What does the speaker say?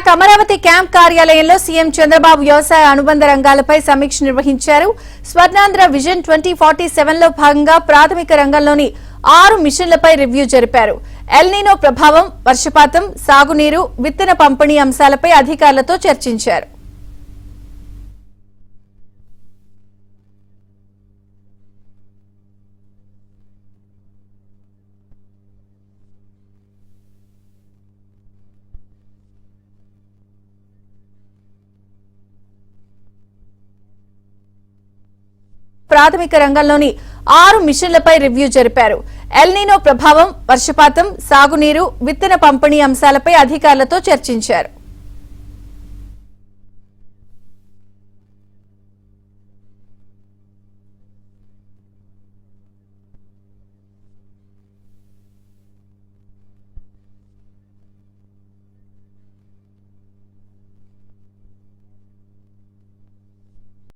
Gujarat Amaravati camp కార్యాలయంలో CM Chandrababu వ్యవసాయ అనుబంధ రంగాలపై సమీక్ష నిర్వహించారు. స్వర్ణాంధ్ర విజన్ 2047 లో భాగంగా ప్రాథమిక రంగంలోని 6 మిషన్లపై రివ్యూ జరిపారు. ఎల్నినో ప్రభావం, వర్షపాతం, సాగునీరు, విత్తన పంపిణీ అంశాలపై అధికారులతో చర్చించారు. ప్రాథమిక రంగంలోని 6 మిషన్లపై రివ్యూ జరిపారు. ఎల్నినో ప్రభావం, వర్షపాతం, సాగునీరు, విత్తన పంపిణీ అంశాలపై అధికారులతో చర్చించారు.